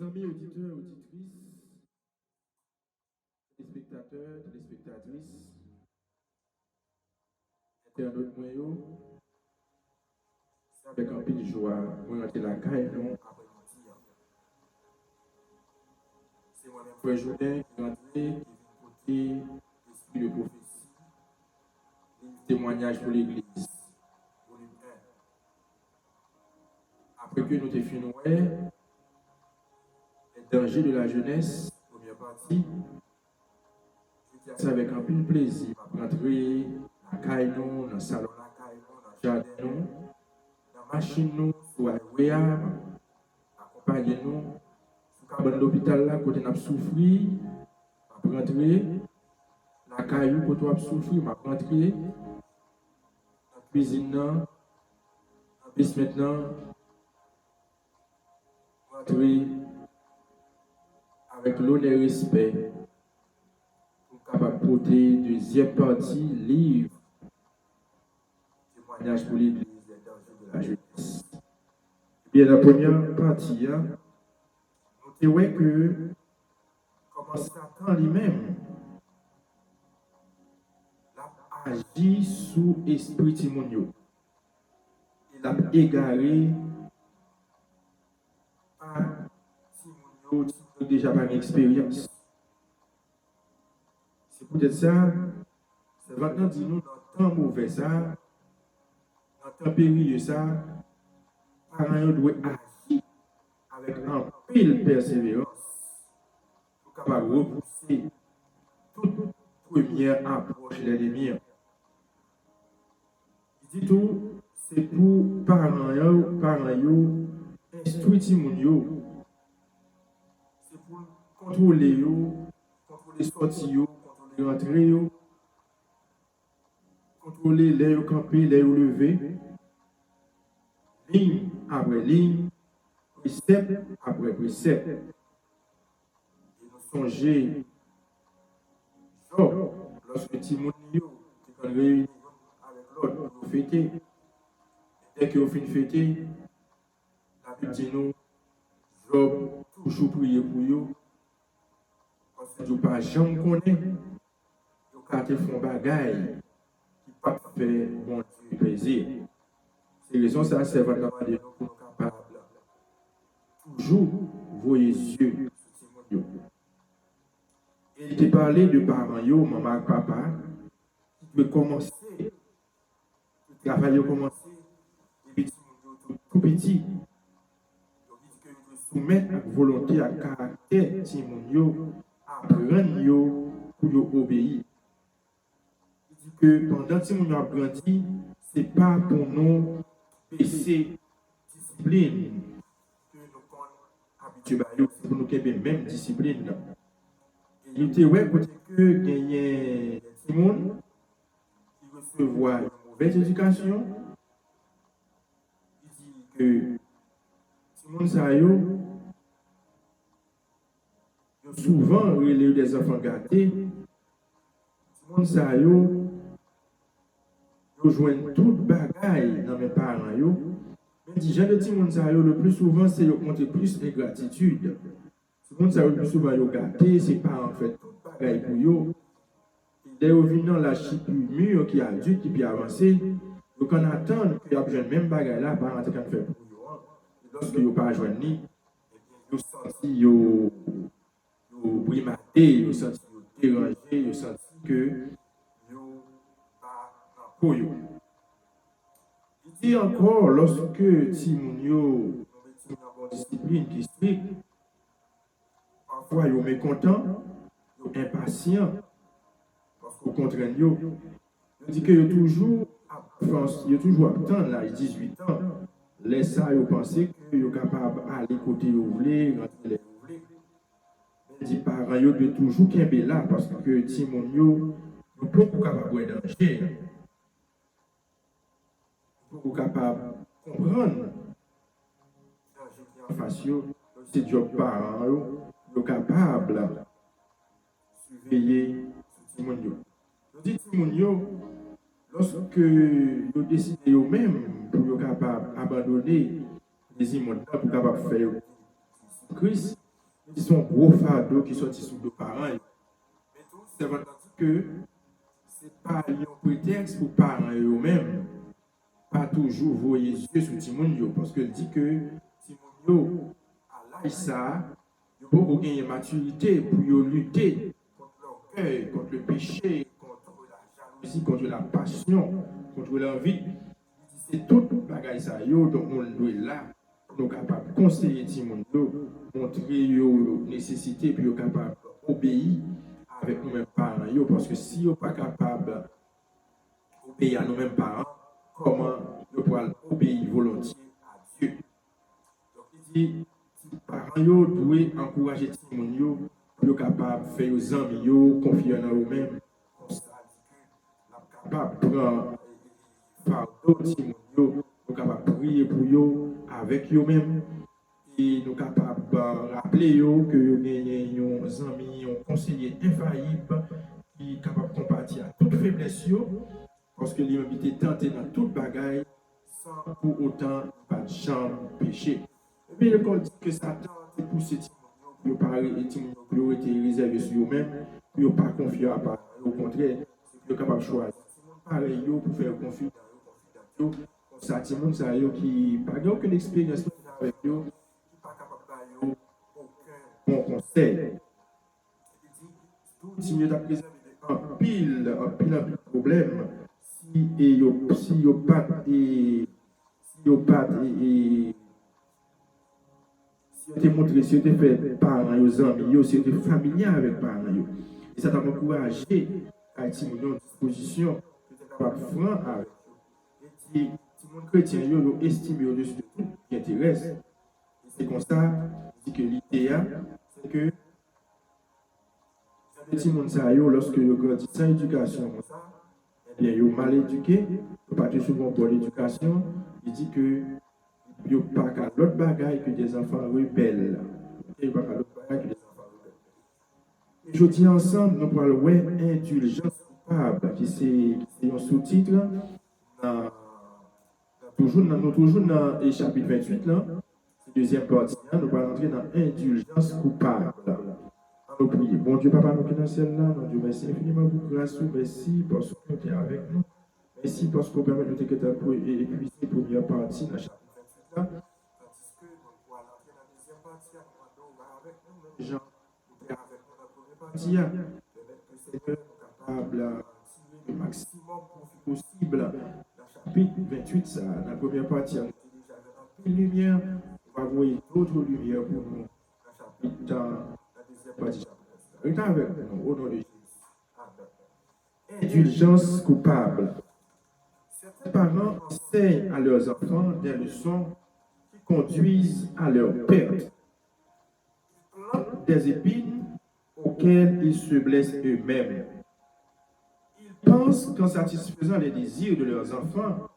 Amis auditeurs, auditrices, téléspectateurs, téléspectatrices, internautes moyens, c'est avec un peu de joie, moi rentre la caille, non, après mentir. C'est moi-même, frère Jourdain, qui rentre, qui vient côté l'esprit de prophétie, témoignage pour l'Église, volume 1. Après que nous t'ai fini, les dangers de la jeunesse, première partie, je dis ça avec un peu de plaisir, rentrer la caille, non, dans le salon, la caille, non, dans le jardin, non, dans la machine, nous, sur la wea, accompagner nous, sur le l'hôpital là, côté n'a souffri, m'a rentrer, la caillou côté n'a souffri, m'a rentrer, la cuisine là, la pièce maintenant, rentrer avec l'honneur et respect, pour capable porter deuxième partie, livre, témoignage pour l'Église, les dangers de la jeunesse. Bien, la première partie, nous voyons que comment Satan lui-même a agi sous esprit Timonio. Il a égaré par Timonio qui n'a déjà pas d'expérience. C'est peut-être ça, c'est maintenant dit nous dans le temps mauvais ça, dans le temps périlleux ça, parents doivent agir avec un pile persévérance pour capable repousser toute première approche de l'ennemi. Il dit tout, c'est pour parents instruire Timonio. C'est pour contrôler sorties, contrôler l'entrée, contrôler les camper, les lever, ligne après ligne, précepte après précepte. Et nous songer, Job, lorsque Timonio est réuni avec l'autre pour fêter, dès qu'il a fini de fêter, la Bible dit nous, Job toujours prier pour eux, parce que Dieu pas jamais connaît, Dieu quand ils font bagaille, qui pas fait bon Dieu plaisir. C'est raison ça c'est vraiment de nous pour nous capables toujours voyer yeux sur Dieu. Et il te parlait de parents yo, maman, papa, qui peut commencer, le travail commencer, et puis tout petit. Soumettre à volonté à caractère Timonio, apprendre yo pour yo obéir. Il dit que pendant Timonio a grandi, ce n'est pas pour nous baisser discipline que nous sommes habitués à c'est pour nous qu'il y ait même discipline. Et il était ouais côté que gagner Timon qui recevoir une mauvaise éducation. Il dit que Timon ça yo souvent relève des enfants gâtés. Timon ça yo joignent toute bagaille dans mes parents yo. Mais dit jeune Timon ça yo le plus souvent c'est yo compter plus ingratitude. Timon ça yo le plus souvent yo gâté, c'est pas en fait toute bagaille pour yo. Dès au venant la chip mûr qui a adulte qui peut avancer, yo quand attend que y a besoin même bagaille là par rentrer quand fait pour yo. Lorsque yo pas joindre ni, yo senti yo brimaté, yo senti yo dérangé, yo senti que yo pas pour yo. Il dit encore, lorsque Timonio met une discipline qui est stricte, parfois yo mécontent, yo impatient, parce qu'on contraint yo. Il dit que yo toujours attend là, 18 ans, laisse ça yo penser que yo capable aller côté yo voulez, rentrer les voulez. Il dit parents yo de toujours kembe là parce que Timonio yo pas capable de danger. Pour capable de comprendre en face, c'est job parents, sont capables de surveiller Timonio. Je dis Timonio, lorsque vous décidez eux-mêmes pour être capable d'abandonner les immondes pour capable faire Christ, Ils sont gros fardeaux qui sont sous nos parents. Mais tout, c'est vraiment que ce n'est pas un prétexte pour les parents eux-mêmes. Pas toujours voyer yeux sur Timonio. Parce que dit que Timonio, à l'âge ça, il faut beaucoup gagner maturité pour lutter contre l'orgueil, contre le péché, contre la jalousie, contre la passion, contre l'envie. C'est tout le bagage ça, donc on doit là. Nous sommes capables de conseiller Timonio, montrer nos nécessités, puis nous sommes capables d'obéir avec nous-mêmes parents. Parce que si nous ne sommes pas capables d'obéir à nous-mêmes parents, comment nous pourrons obéir volontiers à Dieu? Donc il dit, si les parents doivent encourager Timonio, pour être capable de faire aux amis, confier en eux-mêmes, comme ça, nous sommes capables de prendre fardeau Timonio, nous sommes capables de prier pour eux, avec eux-mêmes, et nous sommes capables de rappeler que nous avons des amis, un conseiller infaillible qui est capable de compatir à toute faiblesse, parce que l'humanité est tentée dans toute bagaille sans pour autant pas de chambre péché. Et bien, le code dit que Satan a poussé Timon pour être réservé sur eux-mêmes, pour ne pas confier à part. Au contraire, c'est capable de choisir. Timon pareil pour faire confiance dans eux. Ça, Timon, ça qui n'a aucune expérience avec eux, qui n'est pas capable de faire aucun bon conseil. Il dit, tout Timon a préservé un pile de problèmes. Si yo pas te montré, si tu fait parents, aux amis, si tu familier avec parents, et ça t'a encouragé à Timon en disposition, que tu es capable de franc avec eux. Et si mon chrétien, yo estime au-dessus de tout qui intéresse, et c'est comme ça, dit que l'idéal, c'est que Timon ça lorsque yo grandit sans éducation, comme ça, bien, ils sont mal éduqués, ils pas souvent bonne éducation. Il dit que ils n'ont pas qu'à l'autre bagaille que des enfants rebelles. Ils n'ont pas qu'à l'autre bagaille que des enfants rebelles. Et je dis ensemble, nous parlons de indulgence coupable, qui c'est un sous-titre. Nous toujours dans le chapitre 28, là, deuxième partie, nous allons entrer dans indulgence coupable. Nous prions. Bon Dieu, Papa, nous qui dans celle-là, nous Dieu, merci infiniment pour grâce, merci parce que tu es avec nous. Merci parce qu'on permet de nous épuiser la première partie dans le chapitre 28 là. Tandis que nous pourrons entrer dans la deuxième partie, nous va avec nous, même Jean, nous est avec nous dans la première partie. Peut-être que c'est que nous sommes capables de tirer le maximum possible dans le chapitre 28, ça, dans la première partie, on était déjà dans une lumière, on va voir d'autres lumières pour nous dans le chapitre. Restez avec nous au nom de Jésus. Indulgence coupable. Certains parents enseignent à leurs enfants des leçons qui conduisent à leur perte. Ils plantent des épines auxquelles ils se blessent eux-mêmes. Ils pensent qu'en satisfaisant les désirs de leurs enfants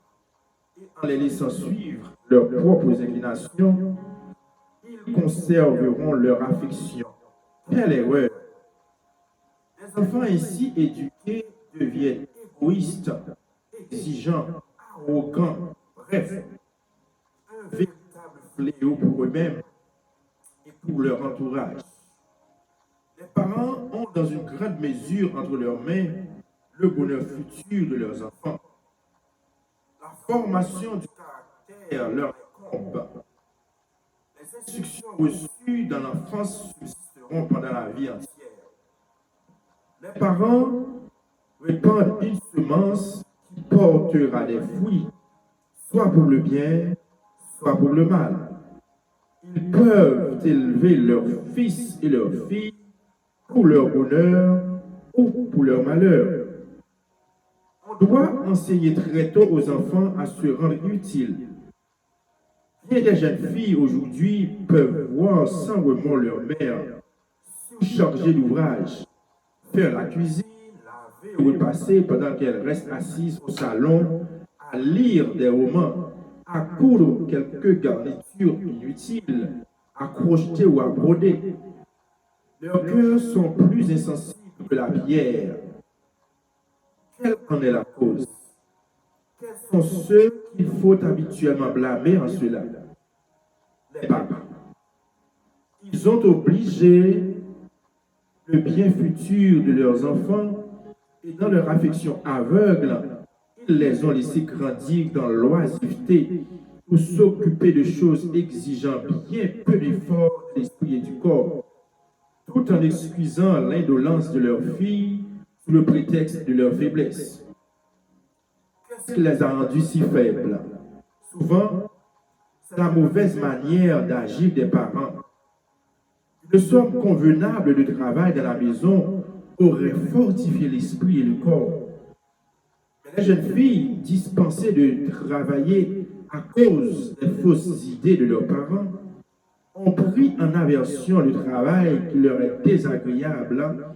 et en les laissant suivre leurs propres inclinations, ils conserveront leur affection. Quelle erreur! Les enfants ainsi éduqués deviennent égoïstes, exigeants, arrogants, bref, un véritable fléau pour eux-mêmes et pour leur entourage. Les parents ont dans une grande mesure entre leurs mains le bonheur futur de leurs enfants. La formation du caractère leur incombe. Les instructions reçues dans l'enfance subsisteront pendant la vie entière. Les parents répandent une semence qui portera des fruits, soit pour le bien, soit pour le mal. Ils peuvent élever leurs fils et leurs filles pour leur bonheur ou pour leur malheur. On doit enseigner très tôt aux enfants à se rendre utiles. Bien des jeunes filles aujourd'hui peuvent voir sans remords leur mère surchargée d'ouvrages, faire la cuisine, laver ou repasser pendant qu'elle reste assise au salon, à lire des romans, à coudre quelques garnitures inutiles, à crocheter ou à broder. Leurs cœurs sont plus insensibles que la pierre. Quelle en est la cause? Quels sont ceux qu'il faut habituellement blâmer en cela? Les parents. Ils ont obligé le bien futur de leurs enfants et dans leur affection aveugle, ils les ont laissés grandir dans l'oisiveté pour s'occuper de choses exigeant bien peu d'efforts de l'esprit et du corps, tout en excusant l'indolence de leurs filles sous le prétexte de leur faiblesse. Qu'est-ce qui les a rendus si faibles? Souvent, c'est la mauvaise manière d'agir des parents. Une somme convenable de travail dans la maison aurait fortifié l'esprit et le corps. Mais les jeunes filles, dispensées de travailler à cause des fausses idées de leurs parents, ont pris en aversion le travail qui leur est désagréable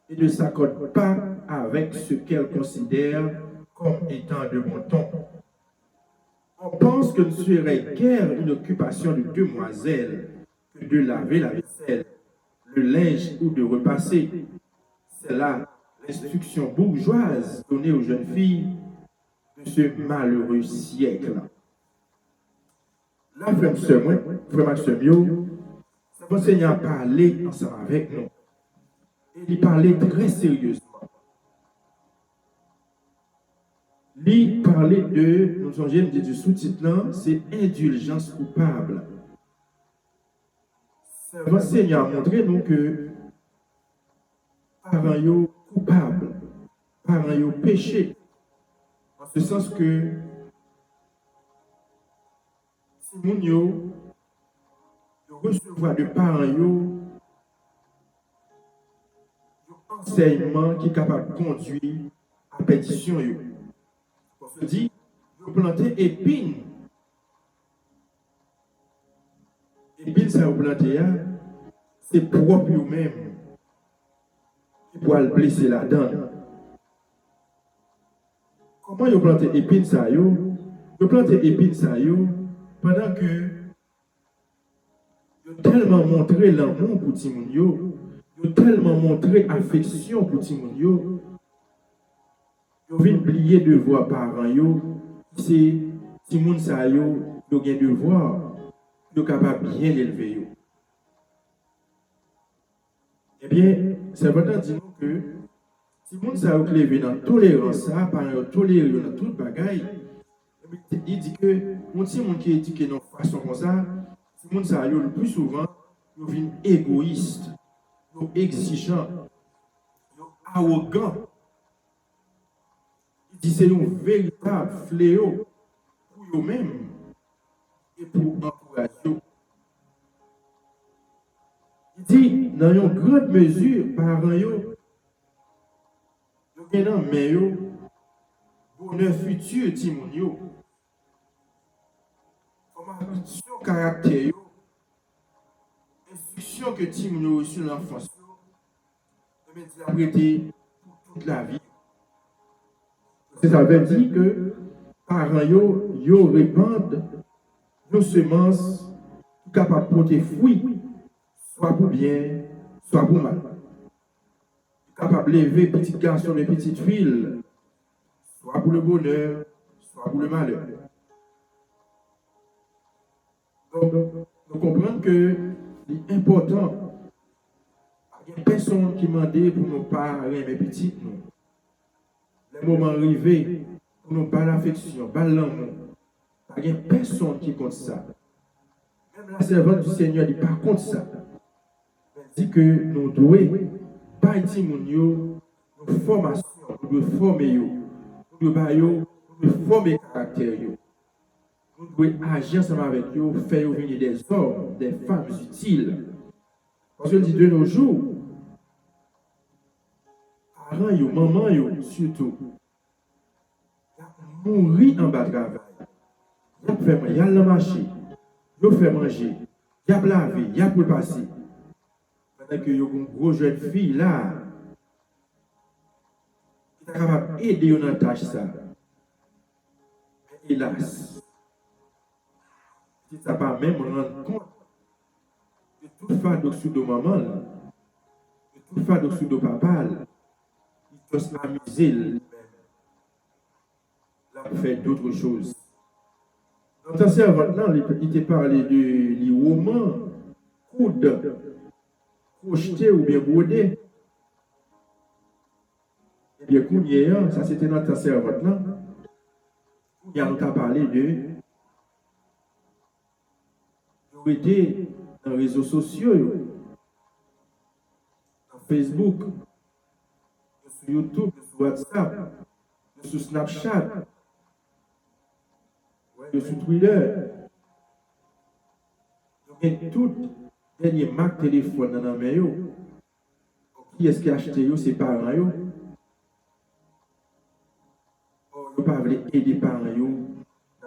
et ne s'accordent pas avec ce qu'elles considèrent comme étant de bon ton. On pense que ne serait guère une occupation de demoiselle que de laver la vaisselle, le linge ou de repasser. C'est là l'instruction bourgeoise donnée aux jeunes filles de ce malheureux siècle. Là, frère Maxime, l'enseignant a parlé ensemble avec nous. Et il parlait très sérieusement. Il parlait de, nous sommes du sous-titre là, c'est indulgence coupable. L'enseignant a montré nous que parents yo coupables, parents yo péché, en ce sens que si moun yo recevoir de parents yo enseignement qui est capable de conduire à pétition yo. On se dit, vous plantez épines. Épines, ça vous plantez, c'est propre vous-même qui pourra le blesser là-dedans. Comment vous plantez épines, ça vous plantez épines, ça pendant que vous tellement montré l'amour pour Timoun, vous tellement montré affection pour Timoun, vous venez oublier de voir parents, c'est Timoun, ça vous avez devoir. Vous êtes capable de bien l'élever. Eh bien, c'est important de dire que si vous êtes élevé dans tolérance, par toléré dans toute bagaille, il dit que si vous qui est éduqué de façon comme ça, si vous êtes le plus souvent, vous êtes égoïste, vous êtes exigeant, vous êtes arrogant. Il dit que c'est un véritable fléau pour vous-même et pour encourager. Il dit, dans une grande mesure, parents, vous avez dans main, bonheur futur, Timoun, formation caractère, instruction que Timoun a reçue dans l'enfance, mais il a prêté pour toute la vie. Ça veut dire que parents, yo répandent nos semences capables de porter fruit, soit pour bien, soit pour mal. Capable de lever petit garçon et petite fille, soit pour le bonheur, soit pour le malheur. Donc, nous comprenons que l'important, il y a personne qui m'a dit pour nos parents et mes petites, nous. Les moments arrivés, pour nous pas l'affection, pas l'amour. Il n'y a personne qui compte ça. Même la servante du Seigneur dit pas contre ça. Elle dit que nous devons pas être une formation, nous devons former, nous devons former caractère. Nous devons agir ensemble avec eux, faire venir des hommes, des femmes utiles. Parce que dit de nos jours, parents, maman, surtout, mourir en bas de travail. Il y a le marché, il fait manger, il y a laver, il y a pour passer. Pendant que une grosse jeune fille là, qui est capable d'aider dans la tâche ça. Hélas, si ça pas même rendre compte de tout fardeau sous de maman, de tout fardeau sous de papa, il doit s'amuser lui-même. Là, pour faire d'autres choses. Dans ta servante, il te parlait de les romans coude, crocheté ou bien brodé. Eh bien, Kounier, ça c'était notre servante là. Il nous a parlé de été dans les réseaux sociaux, dans Facebook, sur YouTube, sur WhatsApp, sur Snapchat, sur Twitter. Et tout dernier marque téléphone dans la main, qui est-ce qui a acheté ses parents? Ils ne peuvent pas aider les parents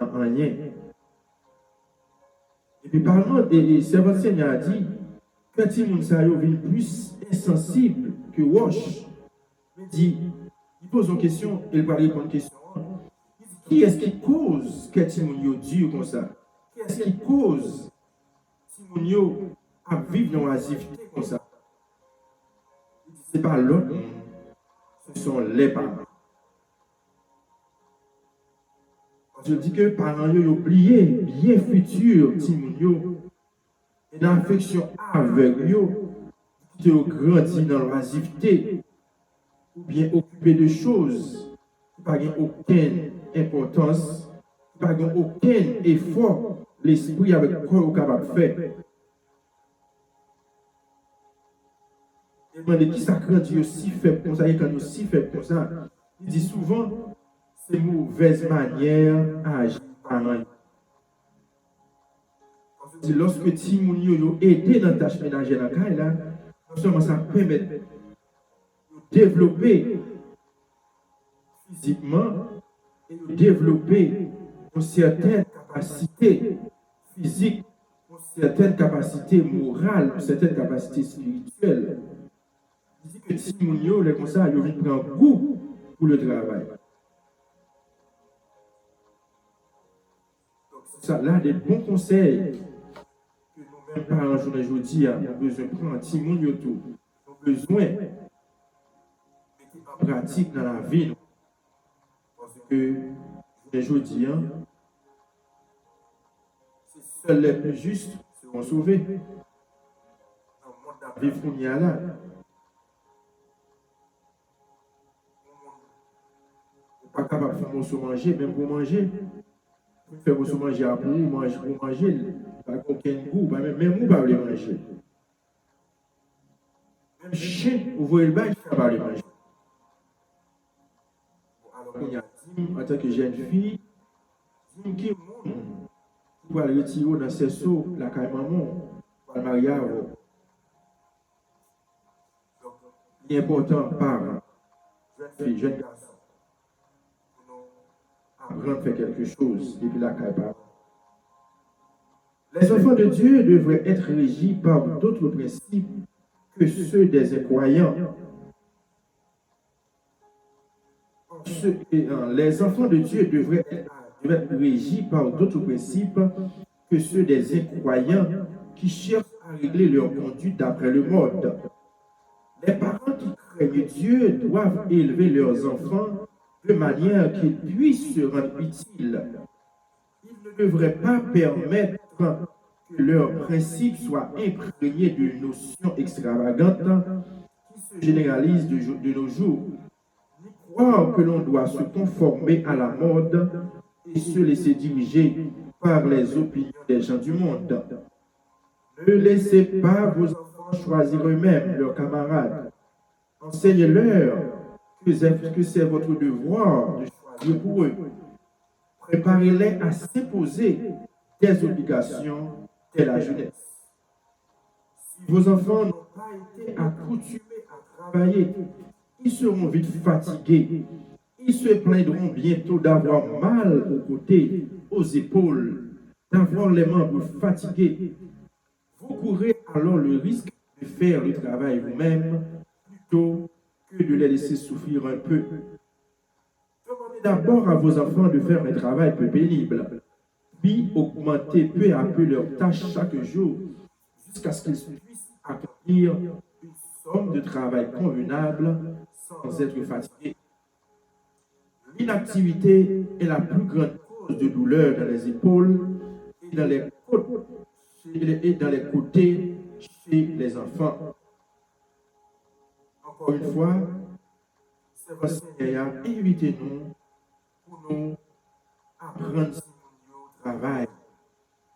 dans rien. Et puis, parlant des servants Seigneur a dit, quand il est plus insensible que Wash, il pose une question, il va répondre à une question. Qui est-ce qui cause que Timounio dur comme ça? Qui est-ce qui cause Timounio à vivre dans l'oisiveté comme ça? Ce n'est pas l'autre monde, ce sont les parents. Je dis que les parents ont oublié bien futur Timounio et dans l'affection aveugle qui ont grandi dans l'oisiveté ou bien occupé de choses qui n'ont aucune importance, qui n'ont aucun effort, l'esprit avec quoi on est capable de faire. Et demandez qui ça grandit aussi faible comme ça, et quand aussi faible comme ça, il dit souvent c'est mauvaise manière à agir par un. Lorsque Timounio a aidé dans la tâche ménagère dans la là, non seulement ça permet de développer physiquement et de développer une certaine capacité physique, une certaine capacité morale, une certaine capacité spirituelle. Il dit que Timounio, les comme ça, il prend goût pour le travail. Donc, c'est ça, là, des bons conseils que nous-mêmes, parents, aujourd'hui, nous avons besoin de prendre Timounio tout. Nous avons besoin de mettre en pratique dans la vie. Parce que, aujourd'hui, c'est seuls les plus justes qui seront sauvés. Dans le monde de la vie qu'on y a là. Pas capable de faire mon manger, même pour manger. Pour faire mon manger à pour manger, pas aucun goût, même vous pas le manger. Même chien, vous voyez le bain, il ne pas le manger. Alors qu'on y a dit, en tant que jeune fille, dit qui pour aller retirer dans ses seaux la caille maman, pour le mariage. Donc, il est important, parents, jeune fille, jeune garçon. Apprendre à faire quelque chose depuis la caille. Les enfants de Dieu devraient être régis par d'autres principes que ceux des incroyants. Les enfants de Dieu devraient être régis par d'autres principes que ceux des incroyants qui cherchent à régler leur conduite d'après le mode. Les parents qui craignent Dieu doivent élever leurs enfants de manière qu'ils puissent se rendre utiles. Ils ne devraient pas permettre que leurs principes soient imprégnés de notions extravagantes qui se généralisent de nos jours, ni croire que l'on doit se conformer à la mode et se laisser diriger par les opinions des gens du monde. Ne laissez pas vos enfants choisir eux-mêmes leurs camarades. Enseignez-leur que c'est votre devoir de choisir pour eux. Préparez-les à s'imposer des obligations dès la jeunesse. Si vos enfants n'ont pas été accoutumés à travailler, ils seront vite fatigués. Ils se plaindront bientôt d'avoir mal aux côtés, aux épaules, d'avoir les membres fatigués. Vous courez alors le risque de faire le travail vous-même plutôt que de les laisser souffrir un peu. Demandez d'abord à vos enfants de faire un travail peu pénible, puis augmentez peu à peu leurs tâches chaque jour, jusqu'à ce qu'ils puissent accomplir une somme de travail convenable sans être fatigués. L'inactivité est la plus grande cause de douleur dans les épaules et dans les côtés chez les enfants. Encore une fois, c'est Seigneur a invité nous pour nous apprendre ce travail,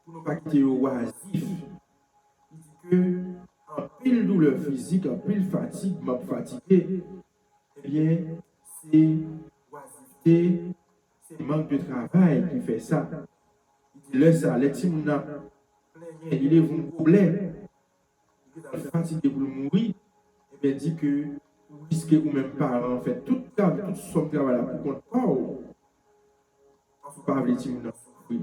pour nous pas quitter au oisif. Il dit que en pile douleur physique, en pile fatigue, m'a fatigué, eh bien, c'est oisiveté, c'est manque de travail qui fait ça. Il dit, laisse ça, les petits mouna, il est vous problème, il est fatigué pour mourir, et bien, dit que vous risquez ou même pas, en fait, tout son travail là, pour qu'on parle, parce que pas les petits mouna souffrir.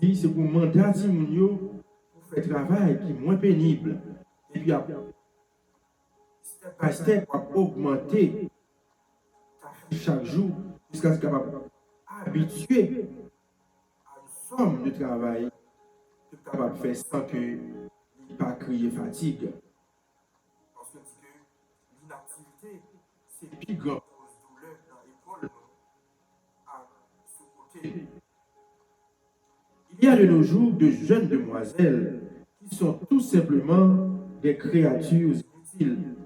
Il dit, c'est pour mandat Timounio pour faire travail qui est moins pénible. Et puis après, step by step, pour augmenter chaque jour jusqu'à ce qu'il soit capable habitué à une somme de travail que capable de faire sans que il ne pas crier fatigue. Parce que l'inactivité, c'est le plus grand cause de douleur dans l'épaule à ce côté. Il y a de nos jours de jeunes demoiselles qui sont tout simplement des créatures inutiles,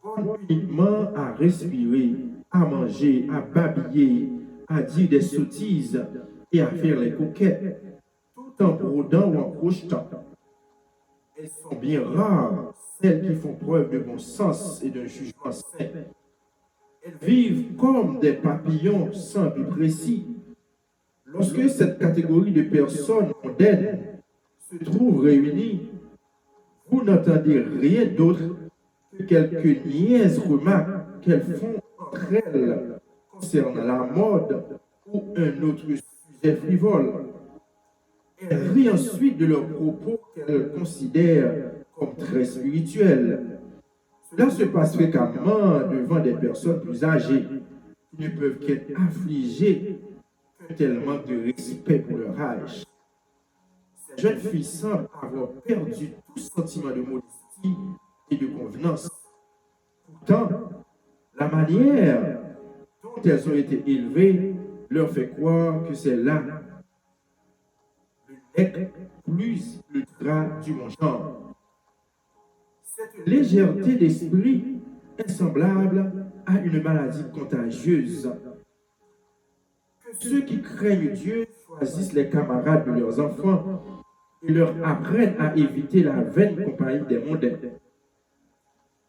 bonnes uniquement à respirer, à manger, à babiller, à dire des sottises et à faire les coquettes, tout en brodant ou en crochetant. Elles sont bien rares, celles qui font preuve de bon sens et d'un jugement sain. Elles vivent comme des papillons sans but précis. Lorsque cette catégorie de personnes mondaines se trouve réunie, vous n'entendez rien d'autre que quelques niaises remarques qu'elles font entre elles concernant la mode ou un autre sujet frivole. Elles rient ensuite de leurs propos qu'elles considèrent comme très spirituels. Cela se passe fréquemment devant des personnes plus âgées qui ne peuvent qu'être affligées qu'un tel manque de respect pour leur âge. Ces jeunes filles semblent avoir perdu tout sentiment de modestie et de convenance. Pourtant, la manière dont elles ont été élevées leur fait croire que c'est là le nec plus ultra du bon genre. Cette légèreté d'esprit est semblable à une maladie contagieuse. Que ceux qui craignent Dieu choisissent les camarades de leurs enfants et leur apprennent à éviter la vaine compagnie des mondains.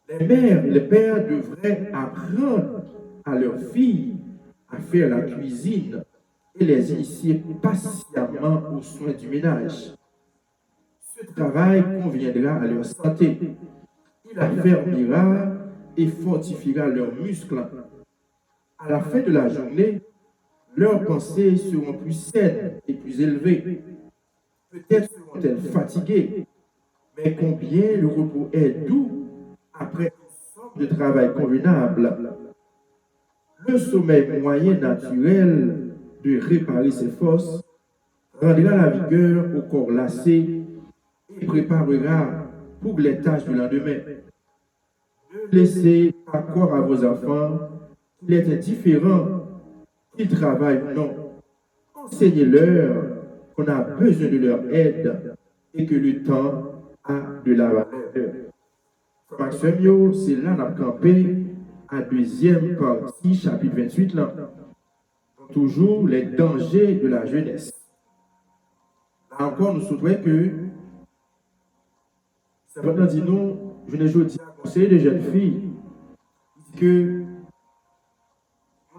Les mères et les pères devraient apprendre à leurs filles à faire la cuisine et les initier patiemment aux soins du ménage. Ce travail conviendra à leur santé. Il affermira et fortifiera leurs muscles. À la fin de la journée, leurs pensées seront plus saines et plus élevées. Peut-être seront-elles fatiguées, mais combien le repos est doux après une sorte de travail convenable. Le sommeil moyen naturel de réparer ses forces rendra la vigueur au corps lassé et préparera pour les tâches du lendemain. Ne laissez pas croire à vos enfants qu'il est indifférent qu'ils travaillent ou non. Enseignez-leur qu'on a besoin de leur aide et que le temps a de la valeur. Maxime, c'est là qu'on a campé à deuxième partie, chapitre 28, là. Toujours les dangers de la jeunesse. Là encore, nous souhaitons que, c'est vraiment dit nous, je ne dis pas conseiller de jeunes filles, que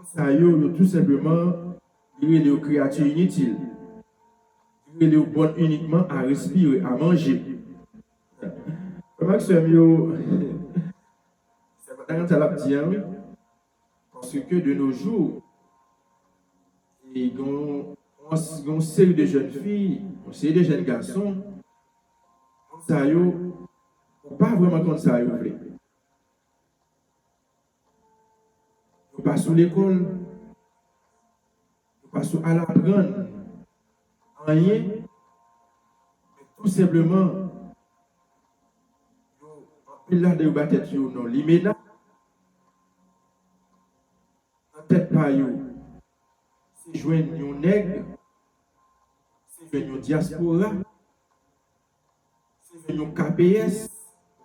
ça y est tout simplement, il est des créatures inutiles. Il est bonnes uniquement à respirer, à manger. Maxime, c'est vraiment ça l'a dit, parce que de nos jours, il y a une série de jeunes filles, une série de jeunes garçons, ça y est, pas vraiment comme ça y est. Ils pas sous l'école, ils pas sous à l'apprendre, rien, mais tout simplement, ils là de battre non, l'immédiat, en tête pas yo. C'est joindre un nègre, c'est joindre une diaspora, c'est que nos KPS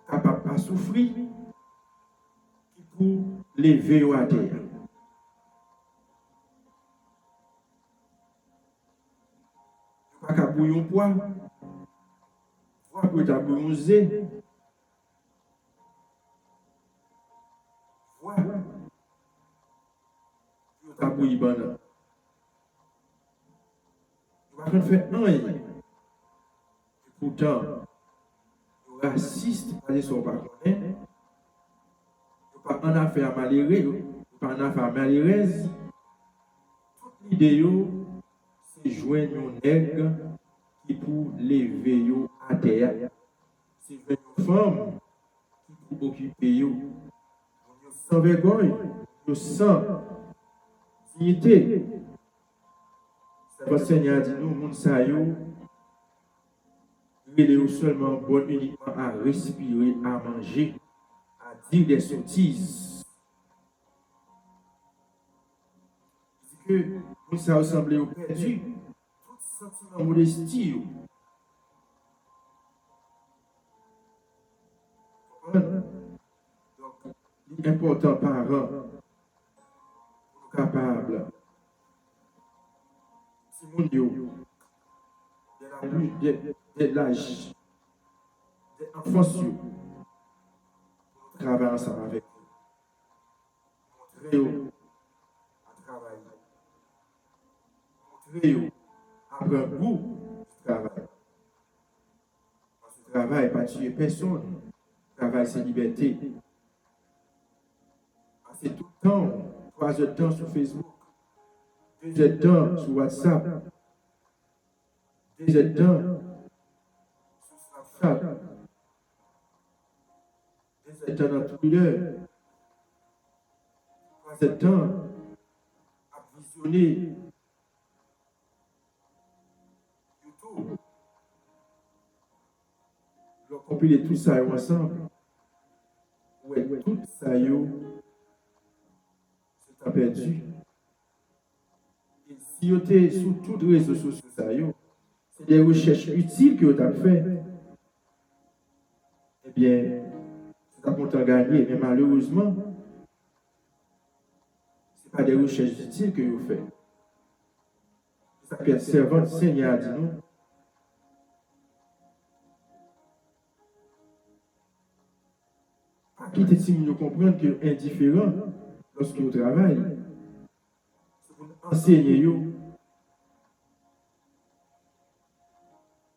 capable de souffrir pour lever à terre. Pas qu'à bouillon poids, pour ta bouillon zé, pour ta bouillon banane. Tu vas faire un. Pourtant, nous raciste, parce qu'on ne pas connaître, nous pas en affaire malheureuse, pas en affaire malheureuse. Toute l'idée, c'est joindre un nègre qui pour lever à terre. C'est joindre une femme qui pour occuper sans vergogne, sans dignité. C'est le Seigneur dit nous, moun sa yo, il est seulement bon uniquement à respirer, à manger, à dire des sottises. C'est que nous ça ressemble au perdu, tout sentiment modestie. Donc, l'important parent, capable, si mon Dieu, de l'âge, des enfants, travailler ensemble avec eux, montrer à travailler, montrer à prendre goût du travail. Parce que le travail n'est pas tuer personne, le travail c'est liberté. Passer tout le temps, 3 heures de temps sur Facebook, 2 heures de temps sur WhatsApp, 2 heures de temps sur Snapchat, 2 heures de temps dans Twitter, 3 heures de temps à visionner YouTube. Je vais compiler tout ça ensemble. Ouais, tout ça, c'est perdu. Et si vous êtes sur toutes les réseaux sociaux, c'est des recherches utiles que vous avez fait. Eh bien, vous avez content gagné, mais malheureusement, ce n'est pas des recherches utiles que vous faites. Ça peut être servant, Seigneur, dit nous. Pas quitter si nous comprendre que indifférent lorsque vous travaillez, c'est pour enseigner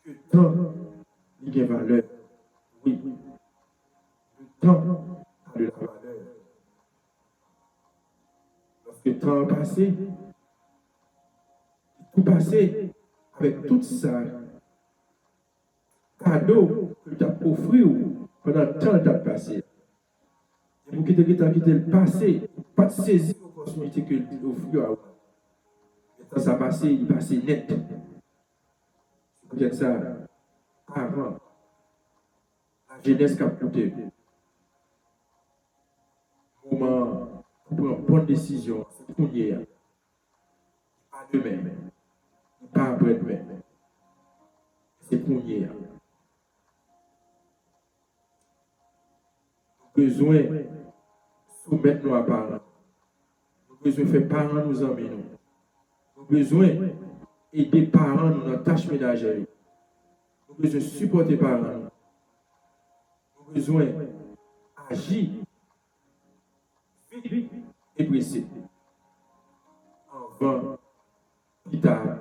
que le temps il a valeur. Oui, le temps a de la valeur. Lorsque le temps a passé, tout passé avec tout ça, cadeau que tu as offert pendant le temps que tu as passé. Et pour quitter le passé, pas de saisir l'opportunité que tu as offert à vous. Le temps ça passé, il passé net. C'est peut-être ça, avant, la jeunesse qui a coûté. Moment pour prendre une bonne décision, c'est pour hier. Pas demain, pas après-demain. C'est pour hier. Besoin de soumettre nos parents. Nous avons besoin de faire parents nous emmener. Nous avons besoin d'aider parents dans nos tâches ménagères. Nous avons besoin de supporter parents. Nous avons besoin d'agir vite et pressé. Avant, plus tard,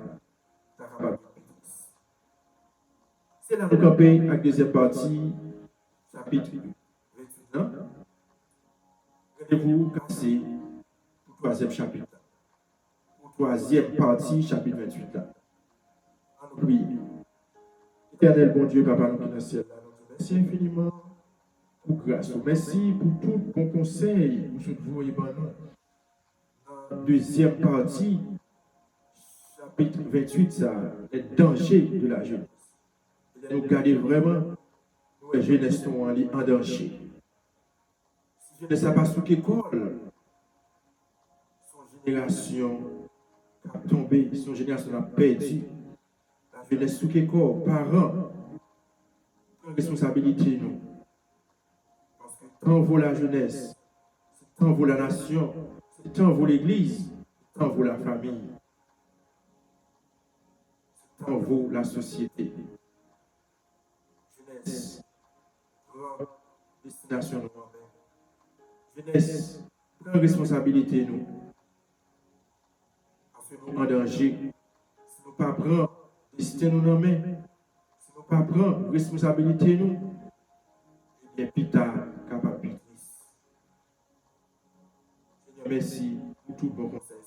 c'est la campagne avec deuxième partie, chapitre 28. Rendez-vous cassé pour le troisième chapitre. Pour troisième partie, chapitre 28. On prie. Éternel bon Dieu, Papa, nous qui dans le ciel, merci infiniment pour grâce. Merci pour tout bon conseil, pour ce que vous voyez par nous. Deuxième partie, chapitre 28, ça, les dangers de la jeunesse. Nous garder vraiment, nous, jeunesse, nous en danger. Si jeunesse n'a pas sous l'école, son génération a tombé, son génération a perdu. La jeunesse sous l'école, parents, responsabilité, nous. Parce que tant vaut la jeunesse, tant vaut la nation, tant vaut l'Église, tant vaut la famille, tant vaut la société. Jeunesse, grande destination de nous. Jeunesse, grande responsabilité, nous. Parce que nous en danger. Si nous ne pas prendre destin nous en main, si nous ne pas prendre responsabilité, nous, eh bien, plus tard, capable de Seigneur, merci pour tout bon conseil.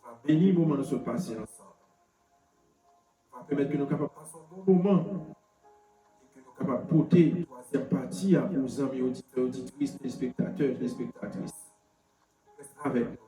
Va bénir le moment de se passer ensemble. Va permettre que nous capables de passer un bon moment et que nous capables de porter troisième partie aux amis, auditeurs, auditrices, téléspectateurs, téléspectatrices. Reste avec nous.